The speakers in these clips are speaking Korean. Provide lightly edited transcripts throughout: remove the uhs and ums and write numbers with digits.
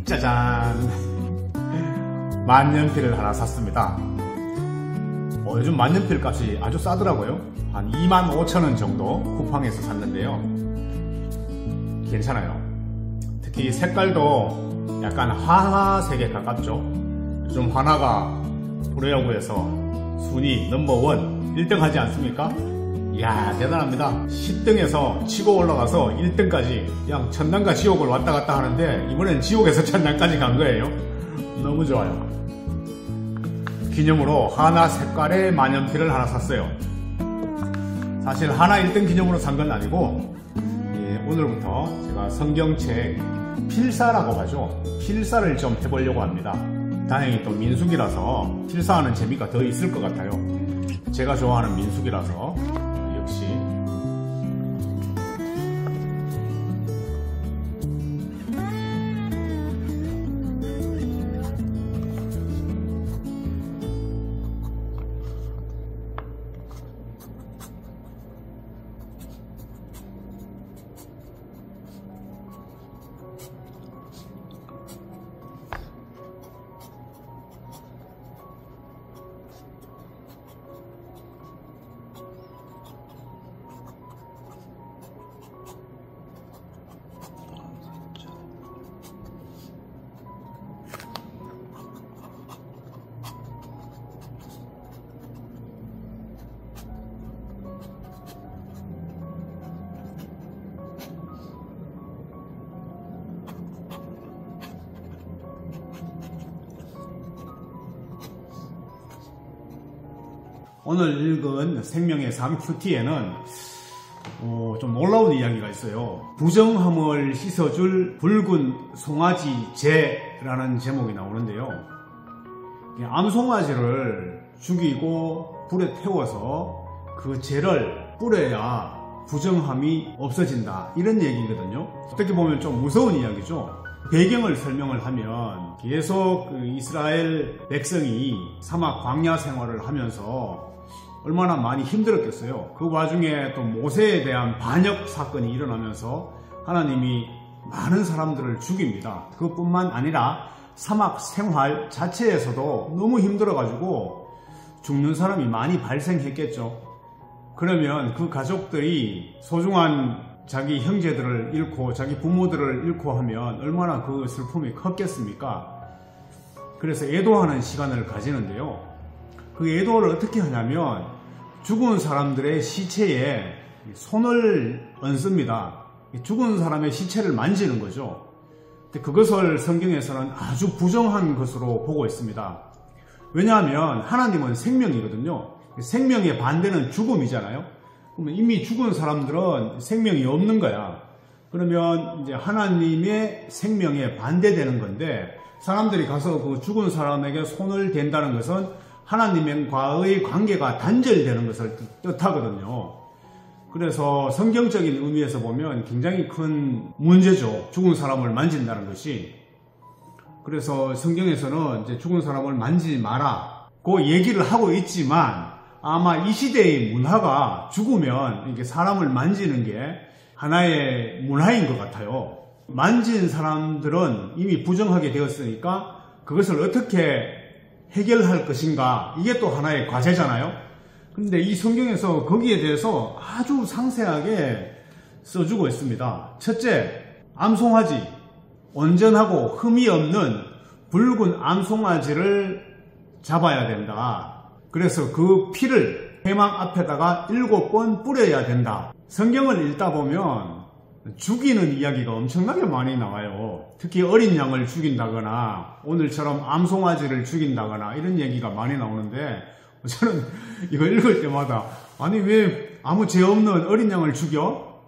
짜잔! 만년필을 하나 샀습니다. 요즘 만년필 값이 아주 싸더라고요. 한 25,000원 정도 쿠팡에서 샀는데요. 괜찮아요. 특히 색깔도 약간 한화색에 가깝죠. 요즘 한화가 프로야구에서 순위 넘버원 1등 하지 않습니까? 이야, 대단합니다. 10등에서 치고 올라가서 1등까지 그냥 천당과 지옥을 왔다 갔다 하는데 이번엔 지옥에서 천당까지 간 거예요. 너무 좋아요. 기념으로 하나 색깔의 만년필을 하나 샀어요. 사실 하나 1등 기념으로 산 건 아니고 오늘부터 제가 성경책 필사라고 하죠. 필사를 좀 해보려고 합니다. 다행히 또 민숙이라서 필사하는 재미가 더 있을 것 같아요. 제가 좋아하는 민숙이라서 역시 오늘 읽은 생명의 삶 큐티에는 좀 놀라운 이야기가 있어요. 부정함을 씻어줄 붉은 송아지제라는 제목이 나오는데요. 암송아지를 죽이고 불에 태워서 그 제를 뿌려야 부정함이 없어진다, 이런 얘기거든요. 어떻게 보면 좀 무서운 이야기죠. 배경을 설명을 하면 계속 이스라엘 백성이 사막 광야 생활을 하면서 얼마나 많이 힘들었겠어요. 그 와중에 또 모세에 대한 반역 사건이 일어나면서 하나님이 많은 사람들을 죽입니다. 그것뿐만 아니라 사막 생활 자체에서도 너무 힘들어가지고 죽는 사람이 많이 발생했겠죠. 그러면 그 가족들이 소중한 자기 형제들을 잃고 자기 부모들을 잃고 하면 얼마나 그 슬픔이 컸겠습니까? 그래서 애도하는 시간을 가지는데요. 그 애도를 어떻게 하냐면 죽은 사람들의 시체에 손을 얹습니다. 죽은 사람의 시체를 만지는 거죠. 그것을 성경에서는 아주 부정한 것으로 보고 있습니다. 왜냐하면 하나님은 생명이거든요. 생명의 반대는 죽음이잖아요. 그러면 이미 죽은 사람들은 생명이 없는 거야. 그러면 이제 하나님의 생명에 반대되는 건데, 사람들이 가서 그 죽은 사람에게 손을 댄다는 것은 하나님과의 관계가 단절되는 것을 뜻하거든요. 그래서 성경적인 의미에서 보면 굉장히 큰 문제죠. 죽은 사람을 만진다는 것이. 그래서 성경에서는 이제 죽은 사람을 만지지 마라, 그 얘기를 하고 있지만, 아마 이 시대의 문화가 죽으면 이렇게 사람을 만지는 게 하나의 문화인 것 같아요. 만진 사람들은 이미 부정하게 되었으니까 그것을 어떻게 해결할 것인가, 이게 또 하나의 과제잖아요. 근데 이 성경에서 거기에 대해서 아주 상세하게 써주고 있습니다. 첫째, 암송아지, 온전하고 흠이 없는 붉은 암송아지를 잡아야 된다. 그래서 그 피를 회막 앞에다가 7번 뿌려야 된다. 성경을 읽다 보면 죽이는 이야기가 엄청나게 많이 나와요. 특히 어린 양을 죽인다거나 오늘처럼 암송아지를 죽인다거나 이런 얘기가 많이 나오는데, 저는 이거 읽을 때마다 아니 왜 아무 죄 없는 어린 양을 죽여?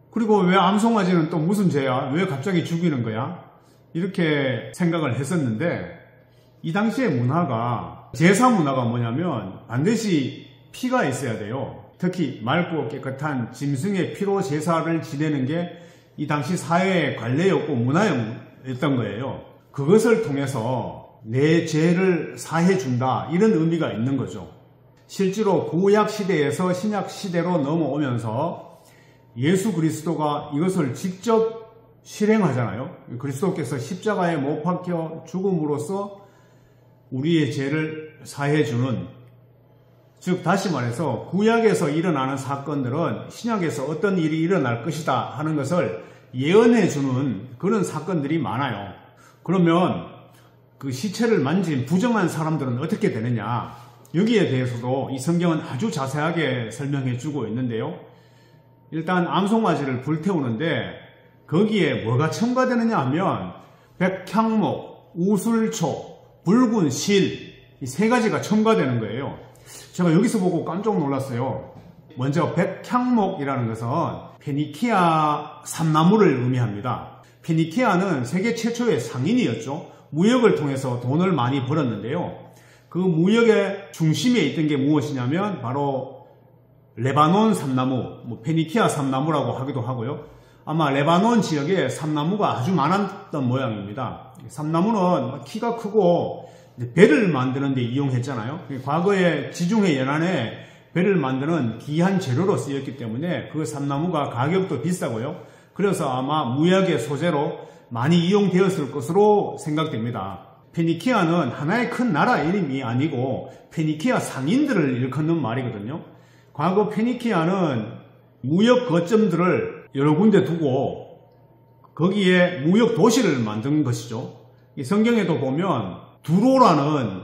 그리고 왜 암송아지는 또 무슨 죄야? 왜 갑자기 죽이는 거야? 이렇게 생각을 했었는데, 이 당시의 문화가, 제사 문화가 뭐냐면 반드시 피가 있어야 돼요. 특히 맑고 깨끗한 짐승의 피로 제사를 지내는 게 이 당시 사회의 관례였고 문화였던 거예요. 그것을 통해서 내 죄를 사해준다, 이런 의미가 있는 거죠. 실제로 구약 시대에서 신약 시대로 넘어오면서 예수 그리스도가 이것을 직접 실행하잖아요. 그리스도께서 십자가에 못 박혀 죽음으로써 우리의 죄를 사해주는, 즉 다시 말해서 구약에서 일어나는 사건들은 신약에서 어떤 일이 일어날 것이다 하는 것을 예언해주는 그런 사건들이 많아요. 그러면 그 시체를 만진 부정한 사람들은 어떻게 되느냐, 여기에 대해서도 이 성경은 아주 자세하게 설명해 주고 있는데요. 일단 암송아지를 불태우는데 거기에 뭐가 첨가되느냐 하면 백향목, 우술초, 붉은 실, 이 세 가지가 첨가되는 거예요. 제가 여기서 보고 깜짝 놀랐어요. 먼저 백향목이라는 것은 페니키아 삼나무를 의미합니다. 페니키아는 세계 최초의 상인이었죠. 무역을 통해서 돈을 많이 벌었는데요. 그 무역의 중심에 있던 게 무엇이냐면 바로 레바논 삼나무, 페니키아 삼나무라고 하기도 하고요. 아마 레바논 지역에 삼나무가 아주 많았던 모양입니다. 삼나무는 키가 크고 배를 만드는 데 이용했잖아요. 과거에 지중해 연안에 배를 만드는 귀한 재료로 쓰였기 때문에 그 삼나무가 가격도 비싸고요. 그래서 아마 무역의 소재로 많이 이용되었을 것으로 생각됩니다. 페니키아는 하나의 큰 나라 이름이 아니고 페니키아 상인들을 일컫는 말이거든요. 과거 페니키아는 무역 거점들을 여러 군데 두고 거기에 무역 도시를 만든 것이죠. 이 성경에도 보면 두로라는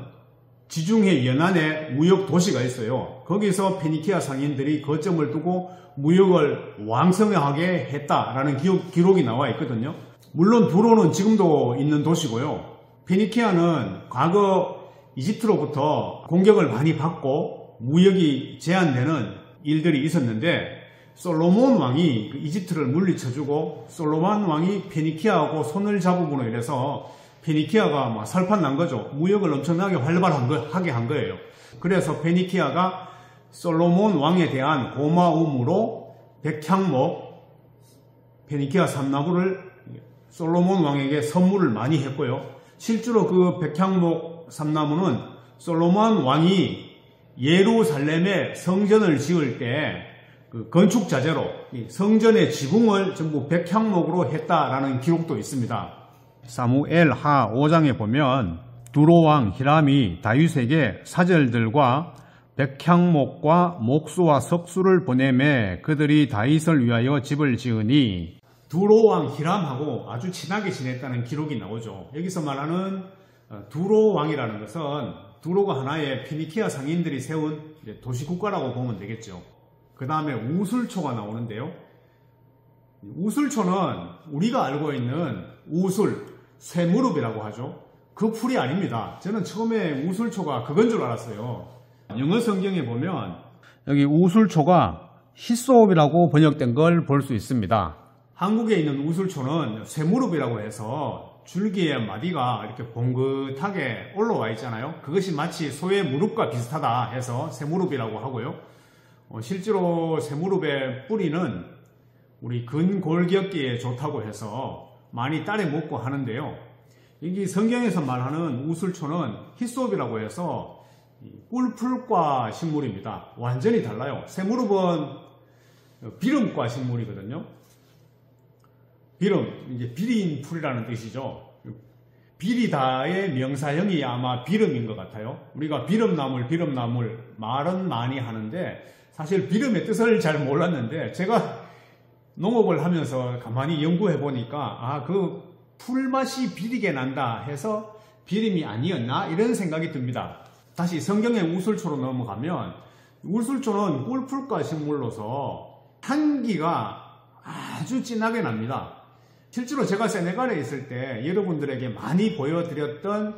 지중해 연안에 무역 도시가 있어요. 거기서 페니키아 상인들이 거점을 두고 무역을 왕성하게 했다라는 기록이 나와 있거든요. 물론 두로는 지금도 있는 도시고요. 페니키아는 과거 이집트로부터 공격을 많이 받고 무역이 제한되는 일들이 있었는데 솔로몬 왕이 이집트를 물리쳐주고 솔로몬 왕이 페니키아하고 손을 잡음으로 인해서 페니키아가 살판난 거죠. 무역을 엄청나게 활발하게 한 거예요. 그래서 페니키아가 솔로몬 왕에 대한 고마움으로 백향목, 페니키아 삼나무를 솔로몬 왕에게 선물을 많이 했고요. 실제로 그 백향목 삼나무는 솔로몬 왕이 예루살렘에 성전을 지을 때 그 건축 자재로 성전의 지붕을 전부 백향목으로 했다라는 기록도 있습니다. 사무엘 하 5장에 보면 두로왕 히람이 다윗에게 사절들과 백향목과 목수와 석수를 보내매 그들이 다윗을 위하여 집을 지으니, 두로왕 히람하고 아주 친하게 지냈다는 기록이 나오죠. 여기서 말하는 두로왕이라는 것은 두로가 하나의 페니키아 상인들이 세운 도시국가라고 보면 되겠죠. 그 다음에 우술초가 나오는데요. 우술초는 우리가 알고 있는 우술, 쇠무릎이라고 하죠. 그 풀이 아닙니다. 저는 처음에 우술초가 그건 줄 알았어요. 영어 성경에 보면 여기 우술초가 히소업이라고 번역된 걸 볼 수 있습니다. 한국에 있는 우술초는 쇠무릎이라고 해서 줄기의 마디가 이렇게 봉긋하게 올라와 있잖아요. 그것이 마치 소의 무릎과 비슷하다 해서 쇠무릎이라고 하고요. 실제로 쇠무릎의 뿌리는 우리 근골격기에 좋다고 해서 많이 따내 먹고 하는데요. 여기 성경에서 말하는 우술초는 히소업이라고 해서 꿀풀과 식물입니다. 완전히 달라요. 쇠무릎은 비름과 식물이거든요. 비름, 이제 비린 풀이라는 뜻이죠. 비리다의 명사형이 아마 비름인 것 같아요. 우리가 비름나물 말은 많이 하는데 사실 비름의 뜻을 잘 몰랐는데 제가 농업을 하면서 가만히 연구해 보니까 그 풀맛이 비리게 난다 해서 비름이 아니었나 이런 생각이 듭니다. 다시 성경의 우술초로 넘어가면 우술초는 꿀풀과 식물로서 향기가 아주 진하게 납니다. 실제로 제가 세네갈에 있을 때 여러분들에게 많이 보여드렸던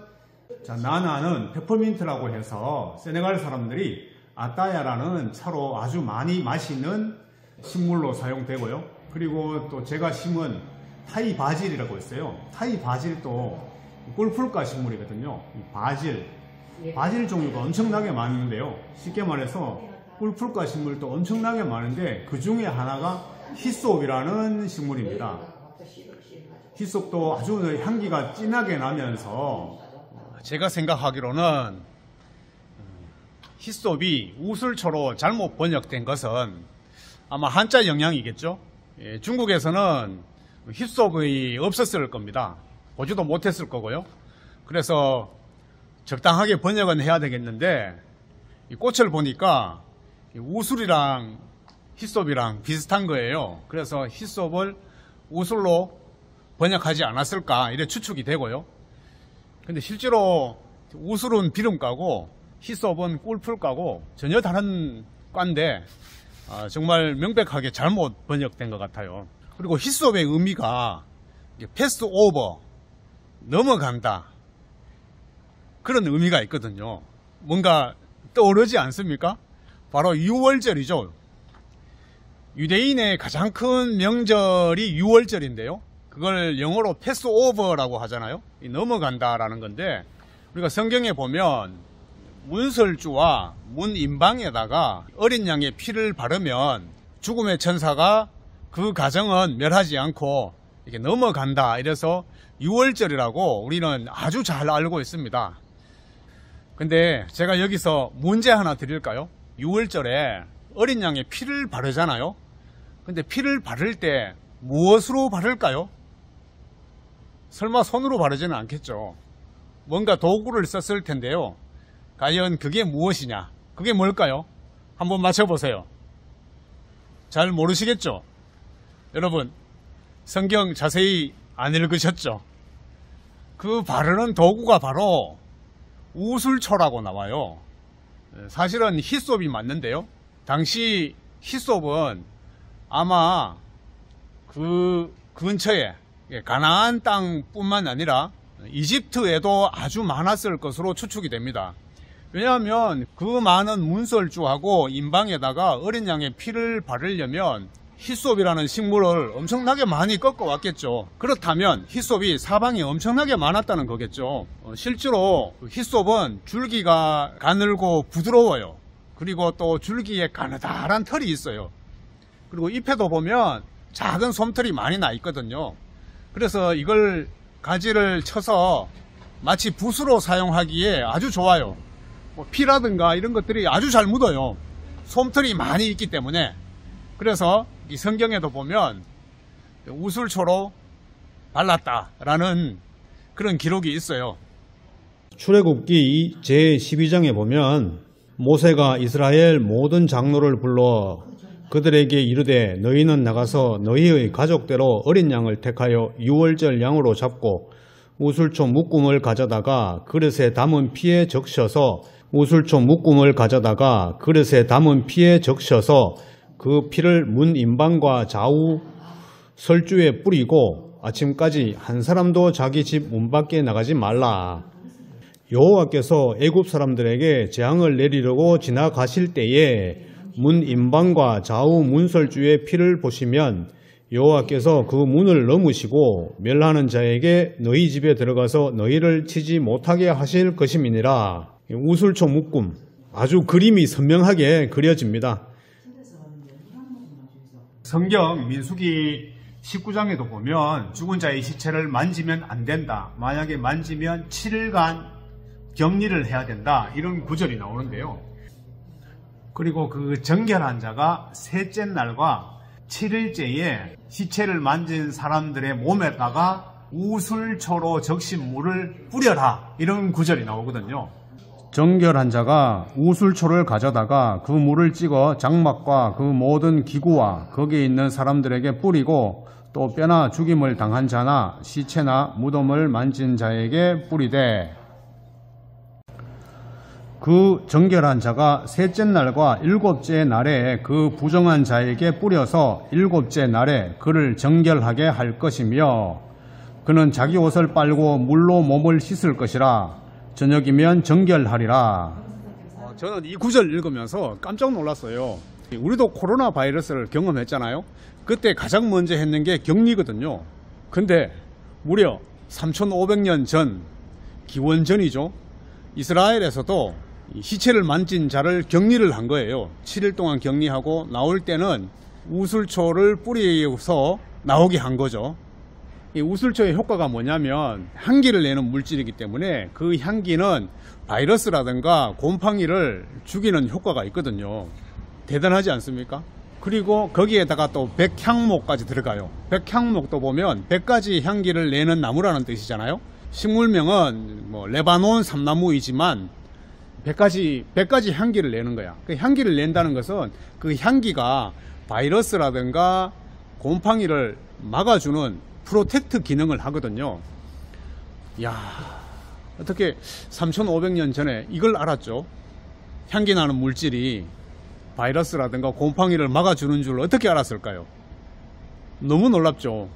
나나는 페퍼민트라고 해서 세네갈 사람들이 아따야라는 차로 아주 많이 마시는 식물로 사용되고요. 그리고 또 제가 심은 타이 바질이라고 있어요. 타이 바질도 꿀풀과 식물이거든요. 바질 종류가 엄청나게 많은데요. 쉽게 말해서 꿀풀과 식물도 엄청나게 많은데 그 중에 하나가 히소업이라는 식물입니다. 히소업도 아주 향기가 진하게 나면서 제가 생각하기로는 히소업이 우술초로 잘못 번역된 것은 아마 한자 영향이겠죠. 중국에서는 히솝이 없었을 겁니다. 보지도 못했을 거고요. 그래서 적당하게 번역은 해야 되겠는데 이 꽃을 보니까 우술이랑 히솝이랑 비슷한 거예요. 그래서 히솝을 우술로 번역하지 않았을까 이래 추측이 되고요. 근데 실제로 우술은 비름가고 히솝은 꿀풀가고 전혀 다른 과인데 정말 명백하게 잘못 번역된 것 같아요. 그리고 히솝의 의미가 패스 오버, 넘어간다, 그런 의미가 있거든요. 뭔가 떠오르지 않습니까? 바로 유월절이죠. 유대인의 가장 큰 명절이 유월절인데요. 그걸 영어로 패스 오버라고 하잖아요. 넘어간다라는 건데, 우리가 성경에 보면 문설주와 문인방에다가 어린 양의 피를 바르면 죽음의 천사가 그 가정은 멸하지 않고 이렇게 넘어간다, 이래서 유월절이라고 우리는 아주 잘 알고 있습니다. 근데 제가 여기서 문제 하나 드릴까요? 유월절에 어린 양의 피를 바르잖아요. 근데 피를 바를 때 무엇으로 바를까요? 설마 손으로 바르지는 않겠죠. 뭔가 도구를 썼을 텐데요. 과연 그게 무엇이냐? 그게 뭘까요? 한번 맞춰보세요. 잘 모르시겠죠? 여러분, 성경 자세히 안 읽으셨죠? 그 바르는 도구가 바로 우술초라고 나와요. 사실은 히솝이 맞는데요. 당시 히솝은 아마 그 근처에 가나안 땅뿐만 아니라 이집트에도 아주 많았을 것으로 추측이 됩니다. 왜냐하면 그 많은 문설주하고 인방에다가 어린 양의 피를 바르려면 히솝이라는 식물을 엄청나게 많이 꺾어왔겠죠. 그렇다면 히솝이 사방에 엄청나게 많았다는 거겠죠. 실제로 히솝은 줄기가 가늘고 부드러워요. 그리고 또 줄기에 가느다란 털이 있어요. 그리고 잎에도 보면 작은 솜털이 많이 나 있거든요. 그래서 이걸 가지를 쳐서 마치 붓으로 사용하기에 아주 좋아요. 피라든가 이런 것들이 아주 잘 묻어요. 솜털이 많이 있기 때문에. 그래서 이 성경에도 보면 우술초로 발랐다라는 그런 기록이 있어요. 출애굽기 제12장에 보면 모세가 이스라엘 모든 장로를 불러 그들에게 이르되 너희는 나가서 너희의 가족대로 어린 양을 택하여 유월절 양으로 잡고 우술초 묶음을 가져다가 그릇에 담은 피에 적셔서 그 피를 문 인방과 좌우 설주에 뿌리고 아침까지 한 사람도 자기 집 문 밖에 나가지 말라. 여호와께서 애굽 사람들에게 재앙을 내리려고 지나가실 때에 문 인방과 좌우 문설주의 피를 보시면 여호와께서 그 문을 넘으시고 멸하는 자에게 너희 집에 들어가서 너희를 치지 못하게 하실 것임이니라. 우술초 묶음, 아주 그림이 선명하게 그려집니다. 성경 민수기 19장에도 보면 죽은 자의 시체를 만지면 안 된다, 만약에 만지면 7일간 격리를 해야 된다, 이런 구절이 나오는데요. 그리고 그 정결한 자가 셋째 날과 7일째에 시체를 만진 사람들의 몸에다가 우술초로 적신 물을 뿌려라, 이런 구절이 나오거든요. 정결한 자가 우술초를 가져다가 그 물을 찍어 장막과 그 모든 기구와 거기에 있는 사람들에게 뿌리고 또 뼈나 죽임을 당한 자나 시체나 무덤을 만진 자에게 뿌리되 그 정결한 자가 셋째 날과 일곱째 날에 그 부정한 자에게 뿌려서 일곱째 날에 그를 정결하게 할 것이며 그는 자기 옷을 빨고 물로 몸을 씻을 것이라. 저녁이면 정결하리라. 저는 이 구절 읽으면서 깜짝 놀랐어요. 우리도 코로나 바이러스를 경험했잖아요. 그때 가장 먼저 했는 게 격리거든요. 근데 무려 3500년 전, 기원전이죠. 이스라엘에서도 시체를 만진 자를 격리를 한 거예요. 7일 동안 격리하고 나올 때는 우술초를 뿌려서 나오게 한 거죠. 이 우술초의 효과가 뭐냐면 향기를 내는 물질이기 때문에 그 향기는 바이러스라든가 곰팡이를 죽이는 효과가 있거든요. 대단하지 않습니까? 그리고 거기에다가 또 백향목까지 들어가요. 백향목도 보면 100가지 향기를 내는 나무라는 뜻이잖아요. 식물명은 뭐 레바논 삼나무이지만 100가지 향기를 내는 거야. 그 향기를 낸다는 것은 그 향기가 바이러스라든가 곰팡이를 막아주는 프로텍트 기능을 하거든요. 야, 어떻게 3500년 전에 이걸 알았죠? 향기 나는 물질이 바이러스라든가 곰팡이를 막아주는 줄 어떻게 알았을까요? 너무 놀랍죠.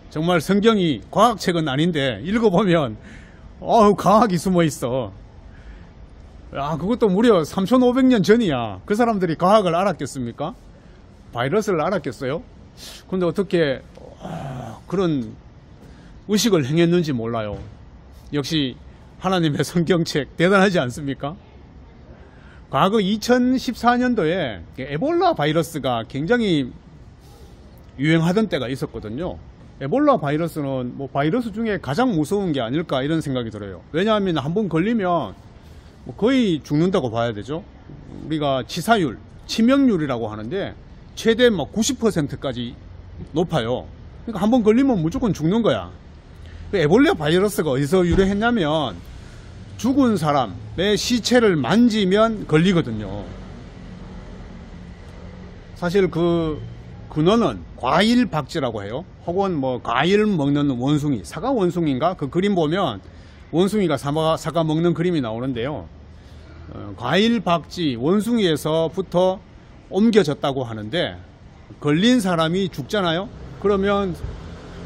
정말 성경이 과학책은 아닌데 읽어보면 과학이 숨어있어. 야, 그것도 무려 3500년 전이야. 그 사람들이 과학을 알았겠습니까? 바이러스를 알았겠어요? 근데 어떻게 그런 의식을 행했는지 몰라요. 역시 하나님의 성경책 대단하지 않습니까? 과거 2014년도에 에볼라 바이러스가 굉장히 유행하던 때가 있었거든요. 에볼라 바이러스는 뭐 바이러스 중에 가장 무서운 게 아닐까 이런 생각이 들어요. 왜냐하면 한번 걸리면 거의 죽는다고 봐야 되죠. 우리가 치사율, 치명률이라고 하는데 최대 막 90%까지 높아요. 그러니까 한번 걸리면 무조건 죽는 거야. 에볼라 바이러스가 어디서 유래했냐면 죽은 사람의 시체를 만지면 걸리거든요. 사실 그 근원은 과일 박쥐라고 해요. 혹은 뭐 과일 먹는 원숭이, 사과 원숭이인가? 그 그림 보면 원숭이가 사과 먹는 그림이 나오는데요. 과일 박쥐 원숭이에서부터 옮겨졌다고 하는데 걸린 사람이 죽잖아요. 그러면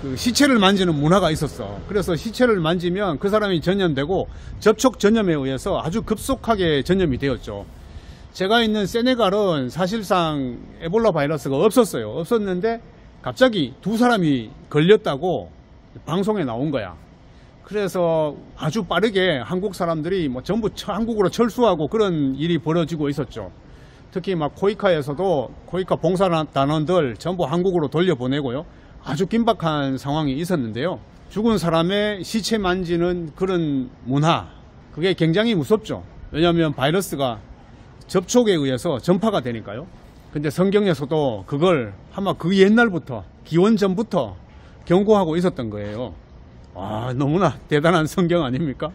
그 시체를 만지는 문화가 있었어. 그래서 시체를 만지면 그 사람이 전염되고 접촉 전염에 의해서 아주 급속하게 전염이 되었죠. 제가 있는 세네갈은 사실상 에볼라 바이러스가 없었어요. 없었는데 갑자기 두 사람이 걸렸다고 방송에 나온 거야. 그래서 아주 빠르게 한국 사람들이 뭐 전부 한국으로 철수하고 그런 일이 벌어지고 있었죠. 특히 막 코이카에서도 코이카 봉사단원들 전부 한국으로 돌려보내고요. 아주 긴박한 상황이 있었는데요. 죽은 사람의 시체 만지는 그런 문화, 그게 굉장히 무섭죠. 왜냐하면 바이러스가 접촉에 의해서 전파가 되니까요. 근데 성경에서도 그걸 아마 그 옛날부터, 기원전부터 경고하고 있었던 거예요. 와, 너무나 대단한 성경 아닙니까?